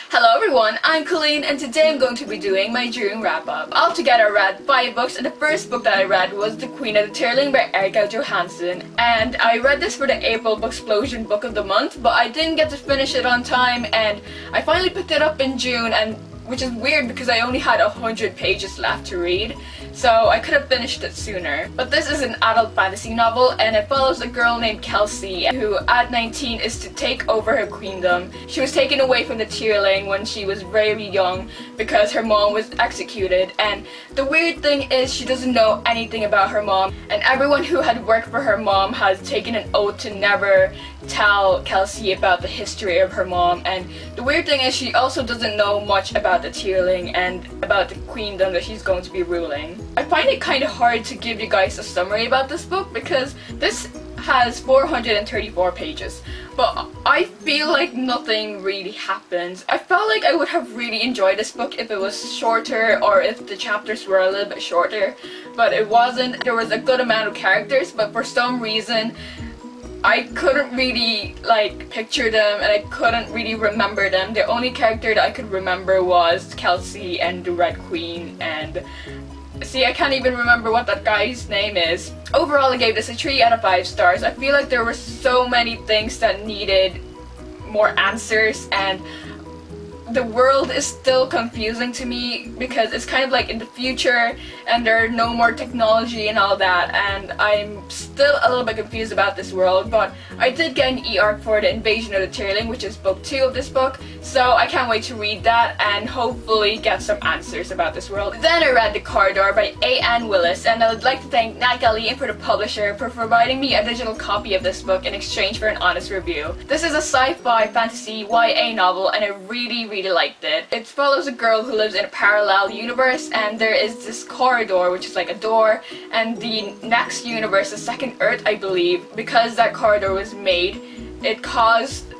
Hello everyone, I'm Colleen and today I'm going to be doing my June wrap-up. Altogether I read 5 books and the first book that I read was The Queen of the Tearling by Erika Johansson. And I read this for the April Booksplosion Book of the Month, but I didn't get to finish it on time and I finally picked it up in June, and which is weird because I only had 100 pages left to read, so I could have finished it sooner. But this is an adult fantasy novel and it follows a girl named Kelsey who at 19 is to take over her queendom. She was taken away from the Tearling when she was very young because her mom was executed, and the weird thing is she doesn't know anything about her mom, and everyone who had worked for her mom has taken an oath to never tell Kelsey about the history of her mom. And the weird thing is she also doesn't know much about the Tearling and about the queendom that she's going to be ruling. I find it kind of hard to give you guys a summary about this book because this has 434 pages, but I feel like nothing really happens. I felt like I would have really enjoyed this book if it was shorter or if the chapters were a little bit shorter, but it wasn't. There was a good amount of characters, but for some reason I couldn't really picture them and I couldn't really remember them. The only character that I could remember was Kelsey and the Red Queen, and see, I can't even remember what that guy's name is. Overall, I gave this a 3 out of 5 stars. I feel like there were so many things that needed more answers, and the world is still confusing to me because it's kind of like in the future and there's no more technology and all that, and I'm still a little bit confused about this world. But I did get an e-arc for The Invasion of the Tearling, which is book 2 of this book, so I can't wait to read that and hopefully get some answers about this world. Then I read The Corridor by A.N. Willis, and I would like to thank Nat Gallian for the publisher for providing me a digital copy of this book in exchange for an honest review. This is a sci-fi fantasy YA novel and I really liked it. It follows a girl who lives in a parallel universe, and there is this corridor which is like a door, and the next universe, the second Earth I believe, because that corridor was made, it caused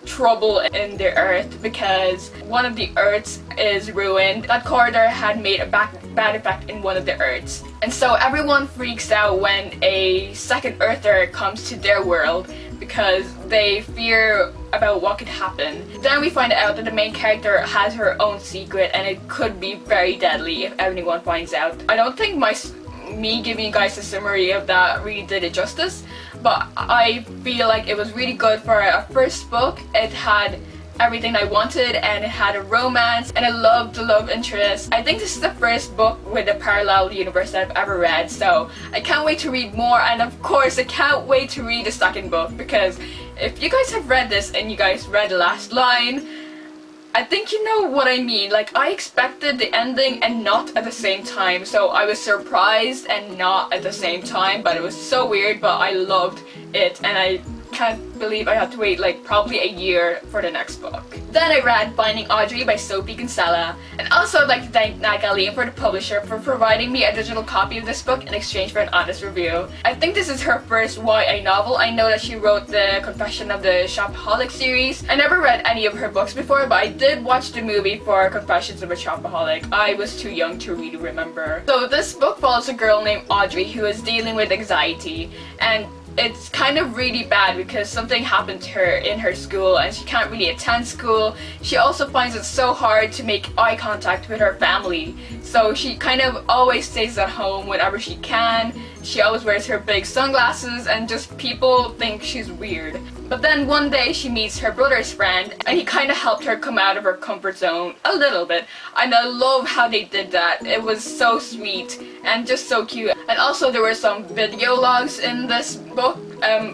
trouble in the Earth because one of the Earths is ruined. That corridor had made a bad effect in one of the Earths, and so everyone freaks out when a second Earther comes to their world because they fear about what could happen. Then we find out that the main character has her own secret and it could be very deadly if anyone finds out. I don't think me giving you guys a summary of that really did it justice, but I feel like it was really good for a first book. It had everything I wanted and it had a romance and I loved the love interest. I think this is the first book with a parallel universe that I've ever read, so I can't wait to read more, and of course I can't wait to read the second book because if you guys have read this and you guys read the last line, I think you know what I mean. Like, I expected the ending and not at the same time, so I was surprised and not at the same time, but it was so weird, but I loved it and I can't believe I had to wait probably a year for the next book. Then I read Finding Audrey by Sophie Kinsella, and also I'd like to thank Nat Gallian for the publisher for providing me a digital copy of this book in exchange for an honest review. I think this is her first YA novel. I know that she wrote the Confession of the Shopaholic series. I never read any of her books before, but I did watch the movie for Confessions of a Shopaholic. I was too young to really remember. So this book follows a girl named Audrey who is dealing with anxiety, and it's kind of really bad because something happened to her in her school and she can't really attend school. She also finds it so hard to make eye contact with her family, so she kind of always stays at home whenever she can. She always wears her big sunglasses and just people think she's weird. But then one day she meets her brother's friend and he kind of helped her come out of her comfort zone a little bit, and I love how they did that. It was so sweet and just so cute. And also there were some video logs in this book.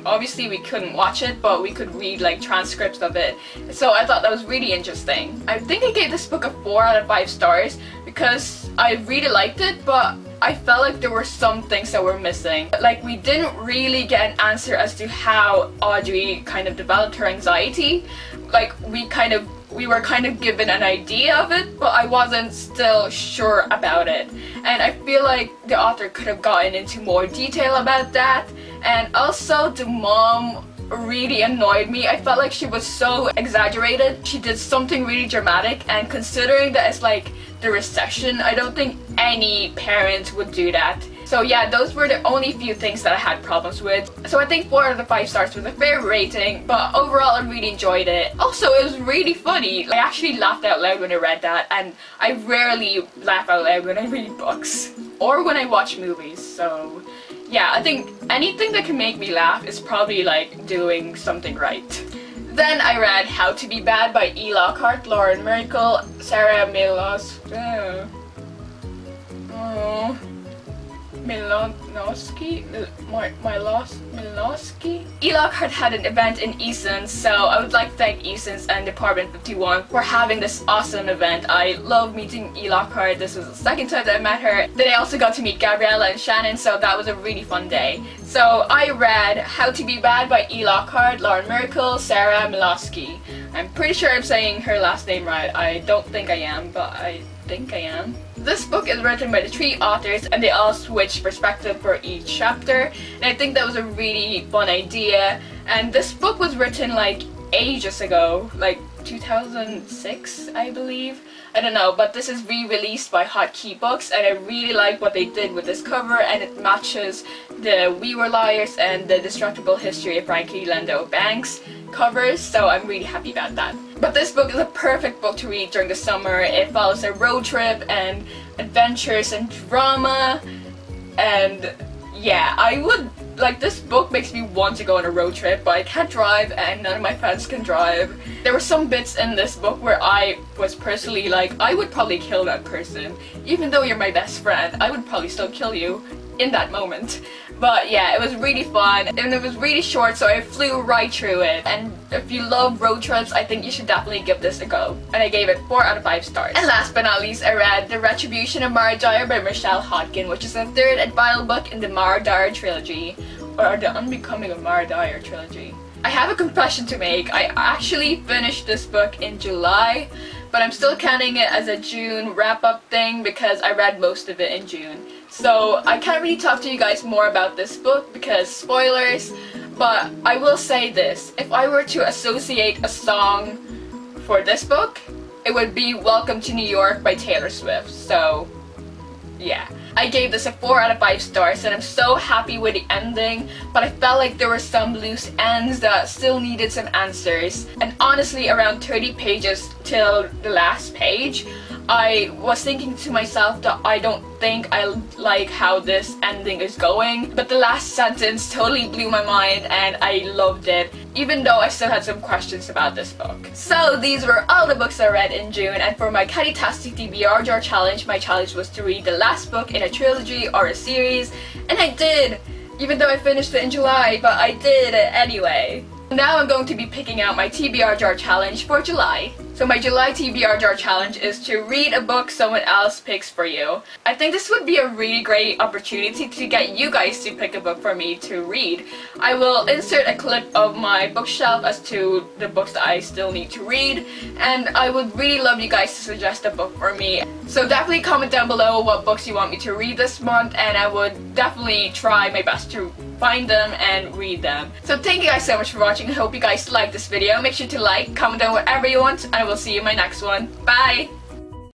Obviously we couldn't watch it, but we could read transcripts of it, so I thought that was really interesting. I think I gave this book a 4 out of 5 stars because I really liked it, but I felt like there were some things that were missing. We didn't really get an answer as to how Audrey kind of developed her anxiety. We were kind of given an idea of it, but I wasn't still sure about it. And I feel like the author could have gotten into more detail about that. And also the mom really annoyed me. I felt like she was so exaggerated. She did something really dramatic, and considering that it's the recession, I don't think any parent would do that. So yeah, those were the only few things that I had problems with. So I think 4 out of 5 stars was a fair rating, but overall I really enjoyed it. Also, it was really funny. I actually laughed out loud when I read that, and I rarely laugh out loud when I read books or when I watch movies. So yeah, I think anything that can make me laugh is probably like doing something right. Then I read How to Be Bad by E.Lockhart, Lauren Miracle, Sarah Milosky? E.Lockhart had an event in Easons, so I would like to thank Easons and Department 51 for having this awesome event. I love meeting E.Lockhart. This was the second time that I met her. Then I also got to meet Gabriella and Shannon, so that was a really fun day. So I read How to Be Bad by E.Lockhart, Lauren Miracle, Sarah Milosky. I'm pretty sure I'm saying her last name right. I don't think I am, but I think I am. This book is written by the 3 authors, and they all switch perspective for each chapter, and I think that was a really fun idea. And this book was written like ages ago, like 2006 I believe. I don't know, but this is re-released by Hotkey Books, and I really like what they did with this cover, and it matches the We Were Liars and the Destructible History of Frankie Lendo Banks covers, so I'm really happy about that. But this book is a perfect book to read during the summer. It follows a road trip and adventures and drama, and yeah, I would like, this book makes me want to go on a road trip, but I can't drive and none of my friends can drive. There were some bits in this book where I was personally like, I would probably kill that person. Even though you're my best friend, I would probably still kill you in that moment. But yeah, it was really fun, and it was really short, so I flew right through it. And if you love road trips, I think you should definitely give this a go. And I gave it 4 out of 5 stars. And last but not least, I read The Retribution of Dyer by Michelle Hodkin, which is the 3rd and final book in the Dyer trilogy, or the Unbecoming of Dyer trilogy. I have a confession to make. I actually finished this book in July, but I'm still counting it as a June wrap-up thing because I read most of it in June. So I can't really talk to you guys more about this book because spoilers, but I will say this. If I were to associate a song for this book, it would be Welcome to New York by Taylor Swift. So yeah. I gave this a 4 out of 5 stars, and I'm so happy with the ending, but I felt like there were some loose ends that still needed some answers. And honestly, around 30 pages till the last page, I was thinking to myself that I don't think I like how this ending is going, but the last sentence totally blew my mind and I loved it, even though I still had some questions about this book. So these were all the books I read in June, and for my Catty-tastic TBR jar challenge, my challenge was to read the last book in a trilogy or a series, and I did! Even though I finished it in July, but I did it anyway. Now I'm going to be picking out my TBR jar challenge for July. So my July TBR jar challenge is to read a book someone else picks for you. I think this would be a really great opportunity to get you guys to pick a book for me to read. I will insert a clip of my bookshelf as to the books that I still need to read, and I would really love you guys to suggest a book for me. So definitely comment down below what books you want me to read this month, and I would definitely try my best to find them and read them. So thank you guys so much for watching. I hope you guys liked this video. Make sure to like, comment down whatever you want, and I will see you in my next one. Bye!